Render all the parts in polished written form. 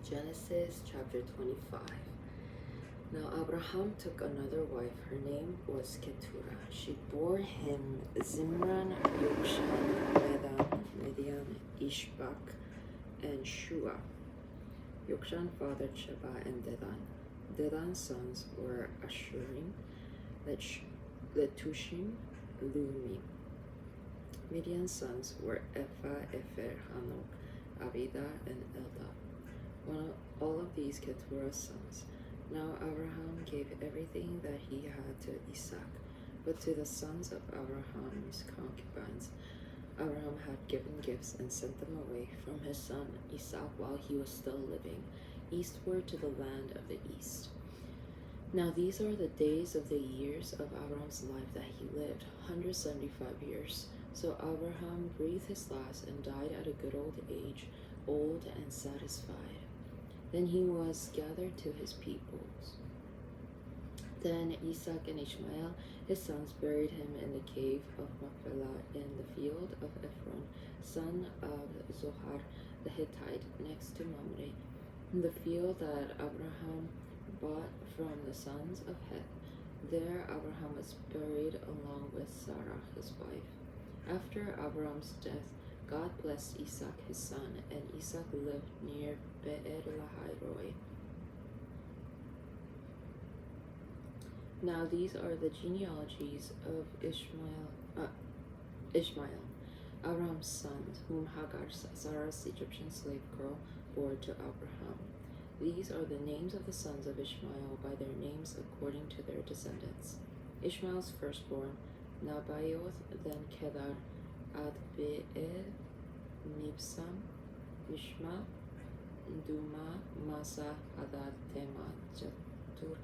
Genesis chapter 25. Now Abraham took another wife. Her name was Keturah. She bore him Zimran, Yokshan, Medan, Midian, Ishbak, and Shua. Yokshan fathered Sheba and Dedan. Dedan's sons were Ashurim, Letushim, Lumim. Midian's sons were Ephah, Epher, Hanok, Abida, and Eldah. All of these Keturah's sons. Now Abraham gave everything that he had to Isaac, but to the sons of Abraham's concubines, Abraham had given gifts and sent them away from his son Isaac while he was still living, eastward to the land of the east. Now these are the days of the years of Abraham's life that he lived, 175 years. So Abraham breathed his last and died at a good old age, old and satisfied. Then he was gathered to his peoples. Then Isaac and Ishmael, his sons, buried him in the cave of Machpelah in the field of Ephron, son of Zohar the Hittite, next to Mamre, in the field that Abraham bought from the sons of Heth. There Abraham was buried along with Sarah his wife. After Abraham's death, God blessed Isaac his son, and Isaac lived near Beer-lahai-roi. Now these are the genealogies of Ishmael, Abraham's sons, whom Hagar, Sarah's Egyptian slave girl, bore to Abraham. These are the names of the sons of Ishmael by their names according to their descendants. Ishmael's firstborn, Nabaioth, then Kedar, Adbe'er, Mibsam, Mishma, Duma, Masa, Hadad, Tema, Jatur,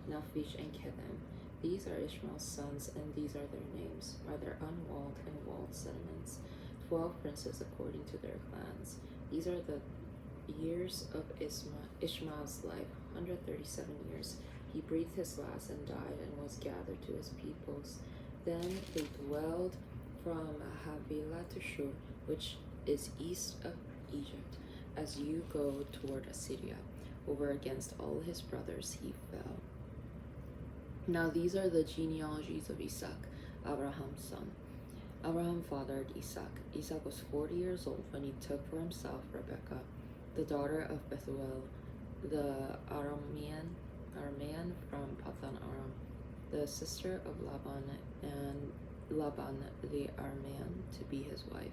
Naphish, and Kedem. These are Ishmael's sons, and these are their names, by their unwalled and walled settlements, 12 princes according to their clans. These are the years of Ishmael's life, 137 years. He breathed his last and died and was gathered to his peoples. Then they dwelled from Havilah to Shur, which is east of Egypt. As you go toward Assyria, over against all his brothers he fell. Now these are the genealogies of Isaac, Abraham's son. Abraham fathered Isaac. Isaac was 40 years old when he took for himself Rebekah, the daughter of Bethuel, the Aramean from Pathan Aram, the sister of Laban, and Laban the Aramean, to be his wife.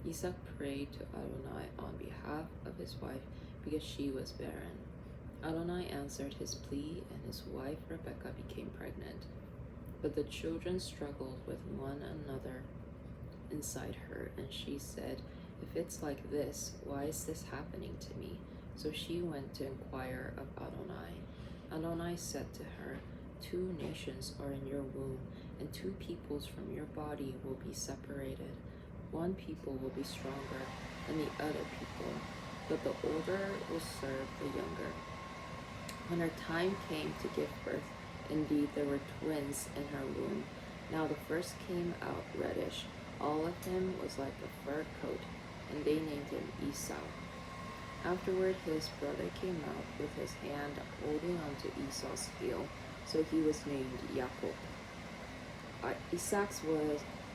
Isaac prayed to Adonai on behalf of his wife because she was barren. Adonai answered his plea, and his wife Rebekah became pregnant. But the children struggled with one another inside her, and she said, "If it's like this, why is this happening to me?" So she went to inquire of Adonai. Adonai said to her, "Two nations are in your womb, and two peoples from your body will be separated. One people will be stronger than the other people, but the older will serve the younger." When her time came to give birth, indeed there were twins in her womb. Now the first came out reddish. All of him was like a fur coat, and they named him Esau. Afterward his brother came out with his hand holding onto Esau's heel, so he was named Jacob.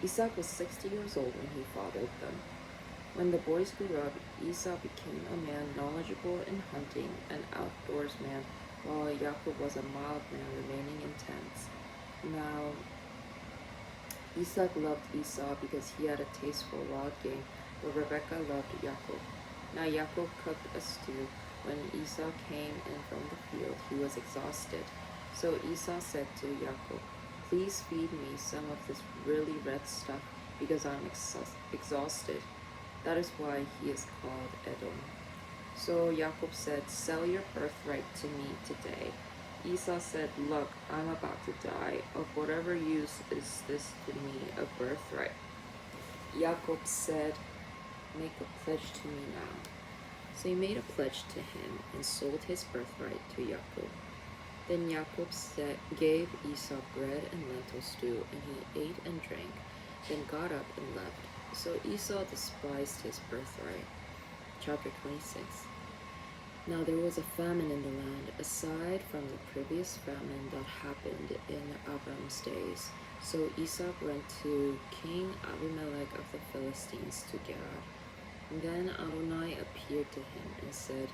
Isaac was 60 years old when he fathered them. When the boys grew up, Esau became a man knowledgeable in hunting, an outdoors man, while Jacob was a mild man remaining in tents. Now Isaac loved Esau because he had a taste for wild game, but Rebekah loved Jacob. Now Jacob cooked a stew. When Esau came in from the field, he was exhausted. So Esau said to Jacob, "Please feed me some of this really red stuff because I'm exhausted." That is why he is called Edom. So Jacob said, "Sell your birthright to me today." Esau said, "Look, I'm about to die. Of whatever use is this to me, a birthright?" Jacob said, "Make a pledge to me now." So he made a pledge to him and sold his birthright to Jacob. Then Jacob gave Esau bread and lentil stew, and he ate and drank, then got up and left. So Esau despised his birthright. Chapter 26. Now there was a famine in the land, aside from the previous famine that happened in Abram's days. So Esau went to King Abimelech of the Philistines to Gerar. Then Adonai appeared to him and said,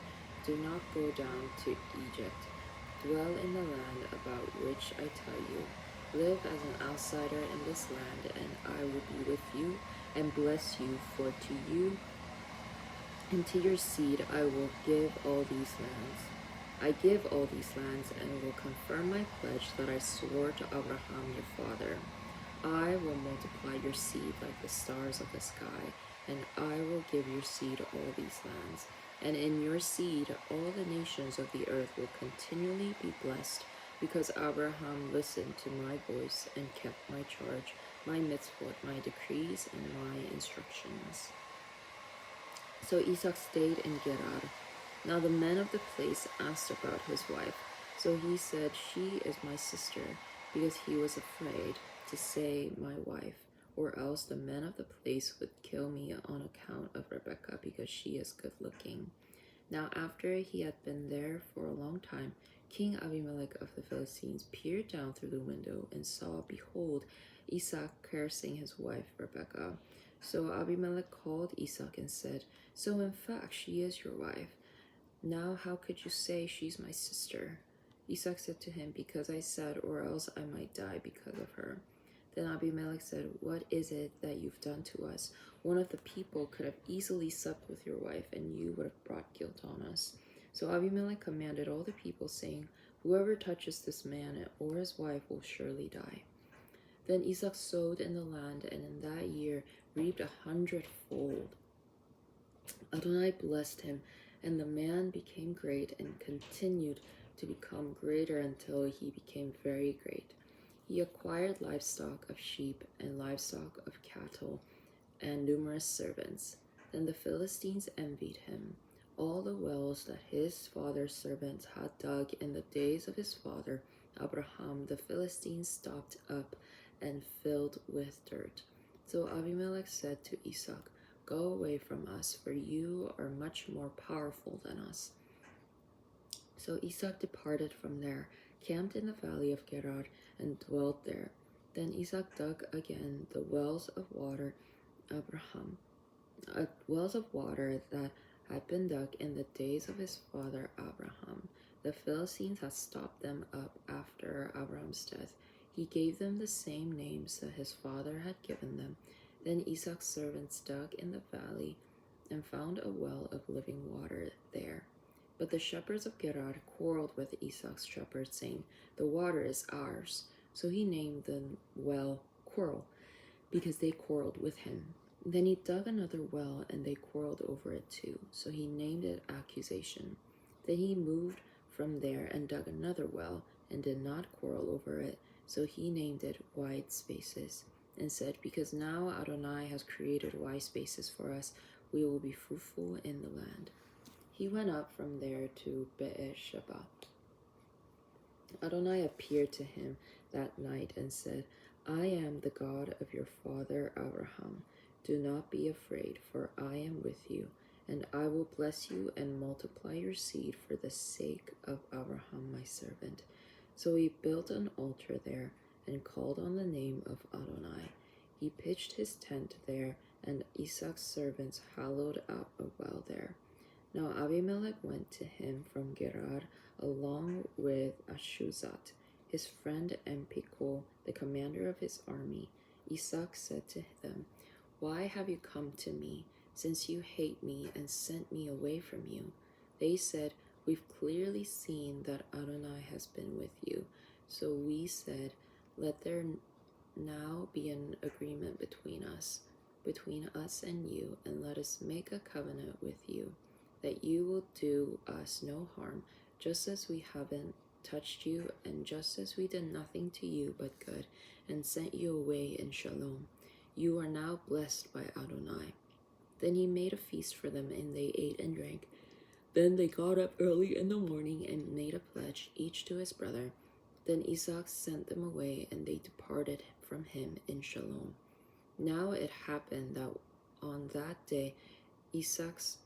"Do not go down to Egypt. Dwell in the land about which I tell you. Live as an outsider in this land, and I will be with you and bless you, for to you and to your seed I will give all these lands. I give all these lands and will confirm my pledge that I swore to Abraham your father. I will multiply your seed like the stars of the sky, and I will give your seed all these lands. And in your seed all the nations of the earth will continually be blessed, because Abraham listened to my voice and kept my charge, my mitzvot, my decrees, and my instructions." So Isaac stayed in Gerar. Now the men of the place asked about his wife. So he said, "She is my sister," because he was afraid to say my wife, or else the men of the place would kill me on account of Rebekah, because she is good looking. Now after he had been there for a long time, King Abimelech of the Philistines peered down through the window and saw, behold, Isaac caressing his wife Rebekah. So Abimelech called Isaac and said, "So in fact she is your wife. Now how could you say she's my sister?" Isaac said to him, "Because I said, or else I might die because of her." Then Abimelech said, "What is it that you've done to us? One of the people could have easily slept with your wife, and you would have brought guilt on us." So Abimelech commanded all the people, saying, "Whoever touches this man or his wife will surely die." Then Isaac sowed in the land, and in that year reaped 100-fold. Adonai blessed him, and the man became great and continued to become greater until he became very great. He acquired livestock of sheep and livestock of cattle and numerous servants. Then the Philistines envied him. All the wells that his father's servants had dug in the days of his father Abraham, the Philistines stopped up and filled with dirt. So Abimelech said to Isaac, "Go away from us, for you are much more powerful than us." So Isaac departed from there, camped in the valley of Gerar, and dwelt there. Then Isaac dug again the wells of water that had been dug in the days of his father Abraham. The Philistines had stopped them up after Abraham's death. He gave them the same names that his father had given them. Then Isaac's servants dug in the valley and found a well of living water there. But the shepherds of Gerar quarreled with Isaac's shepherds, saying, "The water is ours." So he named the well Quarrel, because they quarreled with him. Then he dug another well, and they quarreled over it too. So he named it Accusation. Then he moved from there and dug another well, and did not quarrel over it. So he named it Wide Spaces, and said, "Because now Adonai has created wide spaces for us, we will be fruitful in the land." He went up from there to Beersheba. Adonai appeared to him that night and said, "I am the God of your father Abraham. Do not be afraid, for I am with you, and I will bless you and multiply your seed for the sake of Abraham my servant." So he built an altar there and called on the name of Adonai. He pitched his tent there, and Isaac's servants hollowed out a well there. Now Abimelech went to him from Gerar, along with Ashuzat, his friend, and Pichol, the commander of his army. Isaac said to them, "Why have you come to me, since you hate me and sent me away from you?" They said, "We've clearly seen that Adonai has been with you." So we said, "Let there now be an agreement between us and you, and let us make a covenant with you, that you will do us no harm, just as we haven't touched you, and just as we did nothing to you but good, and sent you away in shalom. You are now blessed by Adonai." Then he made a feast for them, and they ate and drank. Then they got up early in the morning and made a pledge, each to his brother. Then Isaac sent them away, and they departed from him in shalom. Now it happened that on that day Isaac's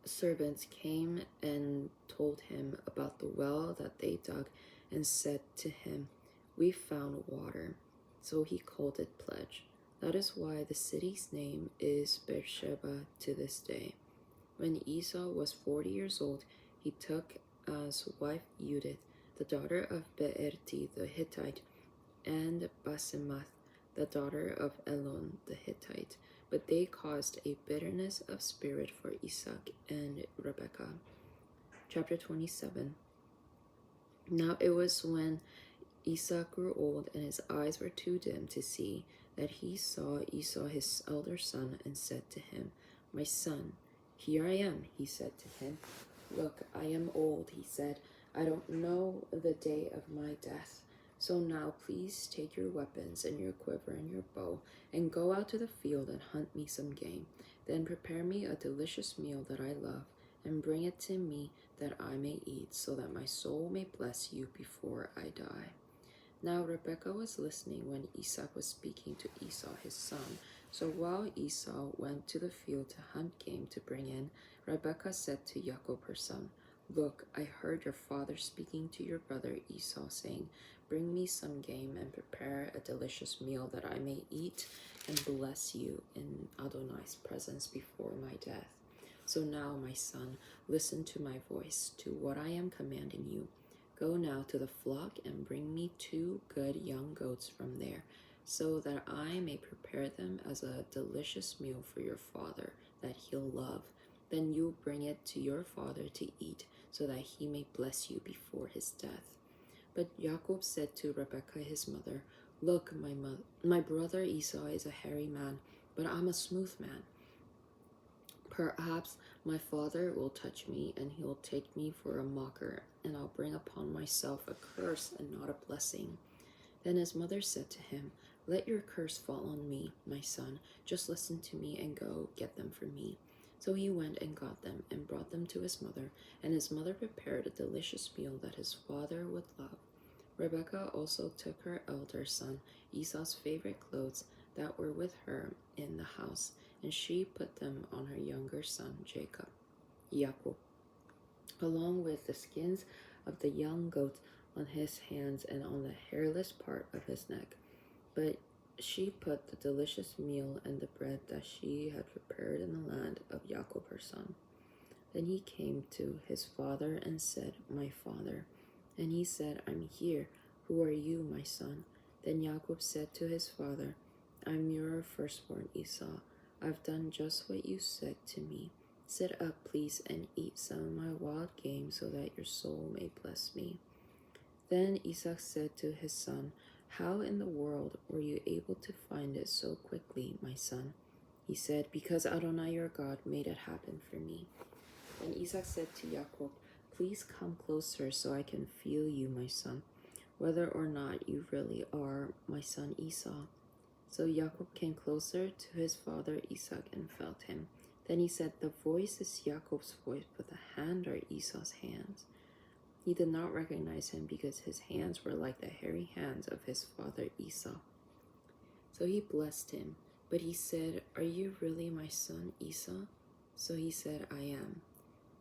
servants came and told him about the well that they dug and said to him, "We found water." So he called it Pledge. That is why the city's name is Beersheba to this day. When Esau was 40 years old, he took as wife Judith, the daughter of Beerti the Hittite, and Basemath, the daughter of Elon the Hittite. But they caused a bitterness of spirit for Isaac and Rebekah. Chapter 27. Now it was when Isaac grew old and his eyes were too dim to see that he saw Esau his elder son and said to him, "My son." "Here I am," he said to him. "Look, I am old," he said. "I don't know the day of my death. So now please take your weapons and your quiver and your bow and go out to the field and hunt me some game. Then prepare me a delicious meal that I love and bring it to me that I may eat, so that my soul may bless you before I die." Now Rebekah was listening when Isaac was speaking to Esau his son. So while Esau went to the field to hunt game to bring in, Rebekah said to Jacob her son, "Look, I heard your father speaking to your brother Esau, saying, 'Bring me some game and prepare a delicious meal that I may eat and bless you in Adonai's presence before my death.' So now, my son, listen to my voice, to what I am commanding you. Go now to the flock and bring me 2 good young goats from there, so that I may prepare them as a delicious meal for your father that he'll love. Then you bring it to your father to eat, so that he may bless you before his death." But Jacob said to Rebekah his mother, "Look, my brother Esau is a hairy man, but I'm a smooth man. Perhaps my father will touch me, and he'll take me for a mocker, and I'll bring upon myself a curse and not a blessing." Then his mother said to him, "Let your curse fall on me, my son. Just listen to me and go get them for me." So he went and got them and brought them to his mother, and his mother prepared a delicious meal that his father would love. Rebekah also took her elder son Esau's favorite clothes that were with her in the house, and she put them on her younger son Jacob, along with the skins of the young goats on his hands and on the hairless part of his neck. But she put the delicious meal and the bread that she had prepared in the land of Jacob her son. Then he came to his father and said, "My father." And he said, "I'm here. Who are you, my son?" Then Jacob said to his father, "I'm your firstborn Esau. I've done just what you said to me. Sit up, please, and eat some of my wild game, so that your soul may bless me." Then Isaac said to his son, "How in the world were you able to find it so quickly, my son?" He said, "Because Adonai your God made it happen for me." Then Isaac said to Jacob, "Please come closer so I can feel you, my son, whether or not you really are my son Esau." So Jacob came closer to his father Isaac and felt him. Then he said, "The voice is Jacob's voice, but the hand are Esau's hands." He did not recognize him because his hands were like the hairy hands of his father Esau. So he blessed him. But he said, "Are you really my son Esau?" So he said, "I am."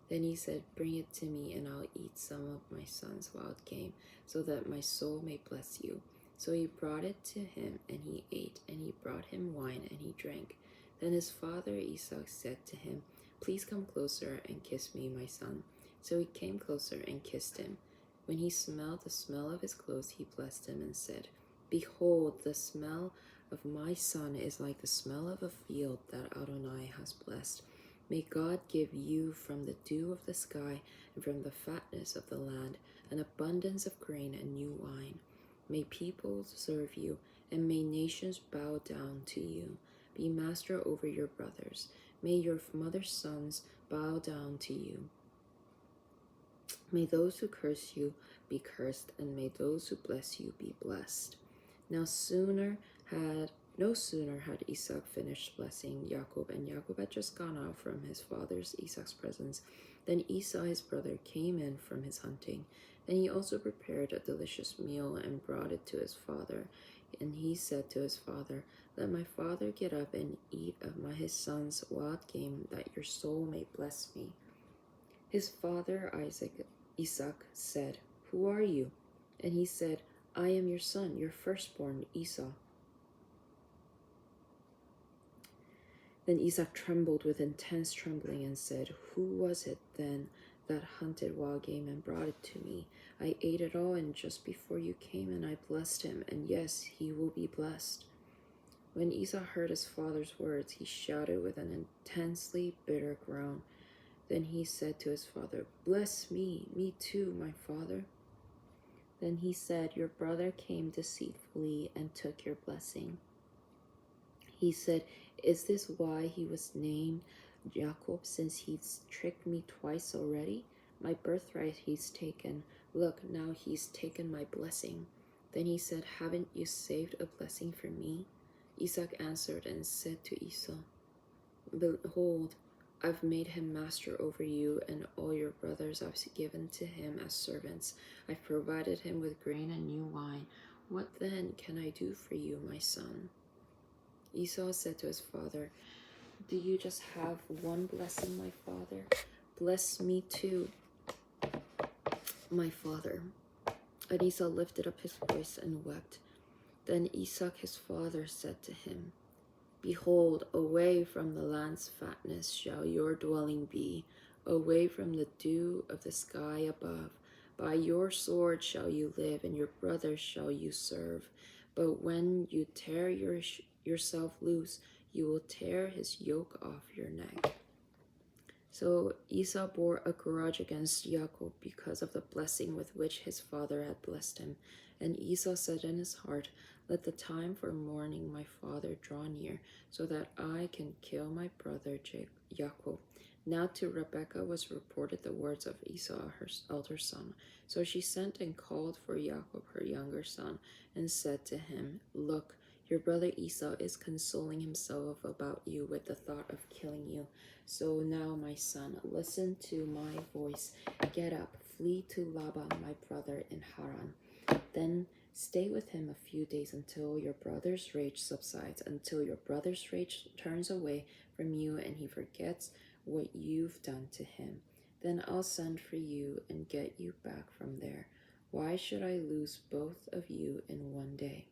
Then he said, "Bring it to me, and I'll eat some of my son's wild game, so that my soul may bless you." So he brought it to him, and he ate, and he brought him wine, and he drank. Then his father Esau said to him, "Please come closer and kiss me, my son." So he came closer and kissed him. When he smelled the smell of his clothes, he blessed him and said, "Behold, the smell of my son is like the smell of a field that Adonai has blessed. May God give you from the dew of the sky and from the fatness of the land an abundance of grain and new wine. May peoples serve you, and may nations bow down to you. Be master over your brothers. May your mother's sons bow down to you. May those who curse you be cursed, and may those who bless you be blessed." No sooner had Isaac finished blessing Jacob, and Jacob had just gone out from his father's Isaac's presence, than Esau his brother came in from his hunting. Then he also prepared a delicious meal and brought it to his father. And he said to his father, "Let my father get up and eat of his son's wild game, that your soul may bless me." His father Isaac said, "Who are you?" And he said, "I am your son, your firstborn, Esau." Then Isaac trembled with intense trembling and said, "Who was it then that hunted wild game and brought it to me? I ate it all, and just before you came, and I blessed him, and yes, he will be blessed." When Esau heard his father's words, he shouted with an intensely bitter groan. Then he said to his father, "Bless me too, my father." Then he said, "Your brother came deceitfully and took your blessing." He said, "Is this why he was named Jacob, since he's tricked me twice already? My birthright he's taken. Look, now he's taken my blessing." Then he said, "Haven't you saved a blessing for me?" Isaac answered and said to Esau, "Behold, I've made him master over you, and all your brothers I've given to him as servants. I've provided him with grain and new wine. What then can I do for you, my son?" Esau said to his father, "Do you just have one blessing, my father? Bless me too, my father." And Esau lifted up his voice and wept. Then Isaac his father said to him, "Behold, away from the land's fatness shall your dwelling be, away from the dew of the sky above. By your sword shall you live, and your brothers shall you serve. But when you tear yourself loose, you will tear his yoke off your neck." So Esau bore a grudge against Jacob because of the blessing with which his father had blessed him. And Esau said in his heart, "Let the time for mourning my father draw near, so that I can kill my brother Jacob." Now to Rebekah was reported the words of Esau, her elder son. So she sent and called for Jacob, her younger son, and said to him, "Look, your brother Esau is consoling himself about you with the thought of killing you. So now, my son, listen to my voice. Get up, flee to Laban, my brother, in Haran. Then stay with him a few days until your brother's rage subsides, until your brother's rage turns away from you and he forgets what you've done to him. Then I'll send for you and get you back from there. Why should I lose both of you in one day?"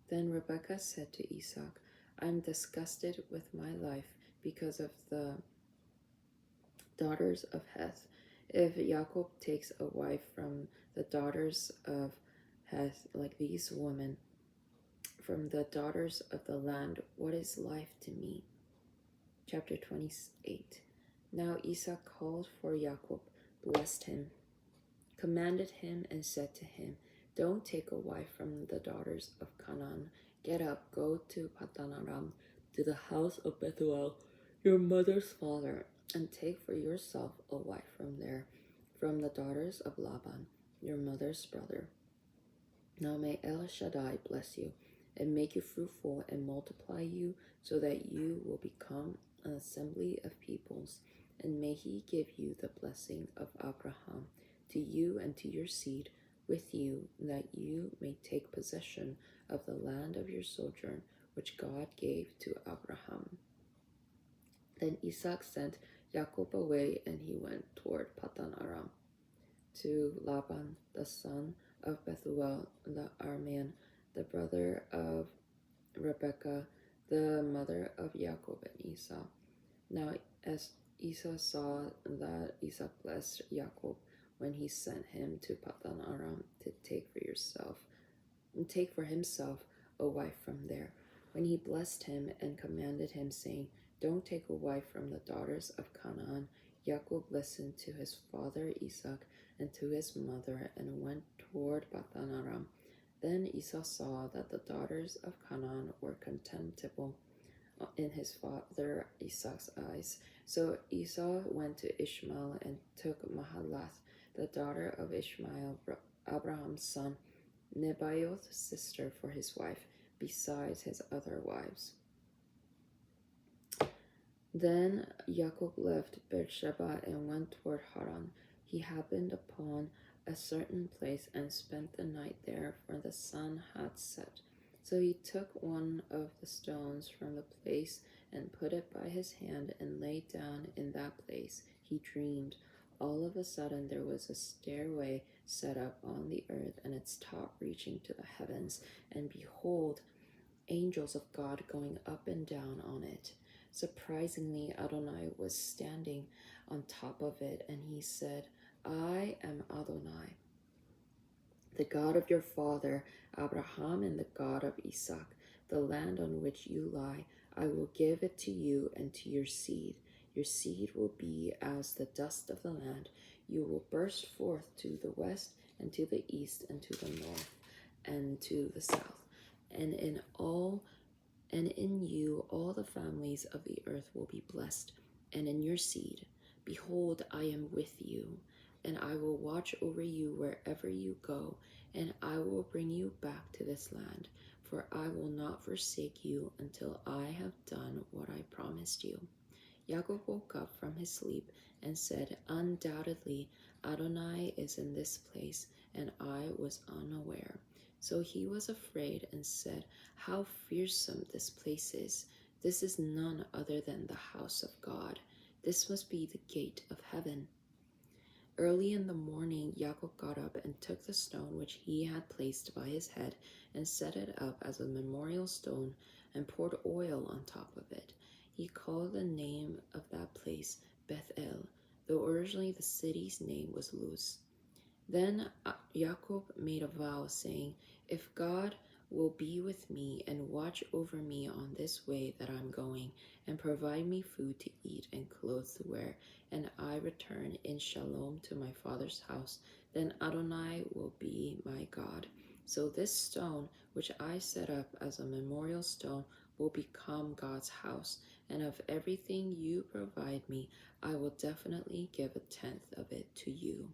Then Rebekah said to Esau, "I'm disgusted with my life because of the daughters of Heth. If Jacob takes a wife from the daughters of Heth, like these women, from the daughters of the land, what is life to me?" Chapter 28. Now Esau called for Jacob, blessed him, commanded him, and said to him, "Don't take a wife from the daughters of Canaan. Get up, go to Paddan Aram, to the house of Bethuel, your mother's father, and take for yourself a wife from there, from the daughters of Laban, your mother's brother. Now may El Shaddai bless you, and make you fruitful, and multiply you, so that you will become an assembly of peoples. And may he give you the blessing of Abraham, to you and to your seed with you, that you may take possession of the land of your sojourn, which God gave to Abraham." Then Isaac sent Jacob away, and he went toward Paddan Aram. To Laban, the son of Bethuel the Aramean, the brother of Rebekah, the mother of Jacob and Esau. Now as Esau saw that Isaac blessed Jacob when he sent him to Paddan Aram to take for himself a wife from there. When he blessed him and commanded him, saying, "Don't take a wife from the daughters of Canaan," Jacob listened to his father Isaac and to his mother, and went toward Paddan Aram. Then Esau saw that the daughters of Canaan were contemptible in his father Isaac's eyes. So Esau went to Ishmael and took Mahalath, the daughter of Ishmael, Abraham's son, Nebaioth's sister, for his wife, besides his other wives. Then Jacob left Beersheba and went toward Haran. He happened upon a certain place and spent the night there, for the sun had set. So he took one of the stones from the place and put it by his hand and lay down in that place. He dreamed. All of a sudden, there was a stairway set up on the earth, and its top reaching to the heavens. And behold, angels of God going up and down on it. Surprisingly, Adonai was standing on top of it, and he said, I am Adonai, the God of your father Abraham and the God of Isaac. The land on which you lie, I will give it to you and to your seed. Your seed will be as the dust of the land. You will burst forth to the west and to the east and to the north and to the south. And in you all the families of the earth will be blessed, and in your seed. Behold, I am with you, and I will watch over you wherever you go, and I will bring you back to this land, for I will not forsake you until I have done what I promised you. Yaakov woke up from his sleep and said, Undoubtedly, Adonai is in this place, and I was unaware. So he was afraid and said, How fearsome this place is! This is none other than the house of God. This must be the gate of heaven. Early in the morning, Yaakov got up and took the stone which he had placed by his head and set it up as a memorial stone and poured oil on top of it. He called the name of that place Bethel, though originally the city's name was Luz. Then Jacob made a vow, saying, If God will be with me and watch over me on this way that I'm going, and provide me food to eat and clothes to wear, and I return in shalom to my father's house, then Adonai will be my God. So this stone, which I set up as a memorial stone, will become God's house, and of everything you provide me, I will definitely give a tenth of it to you.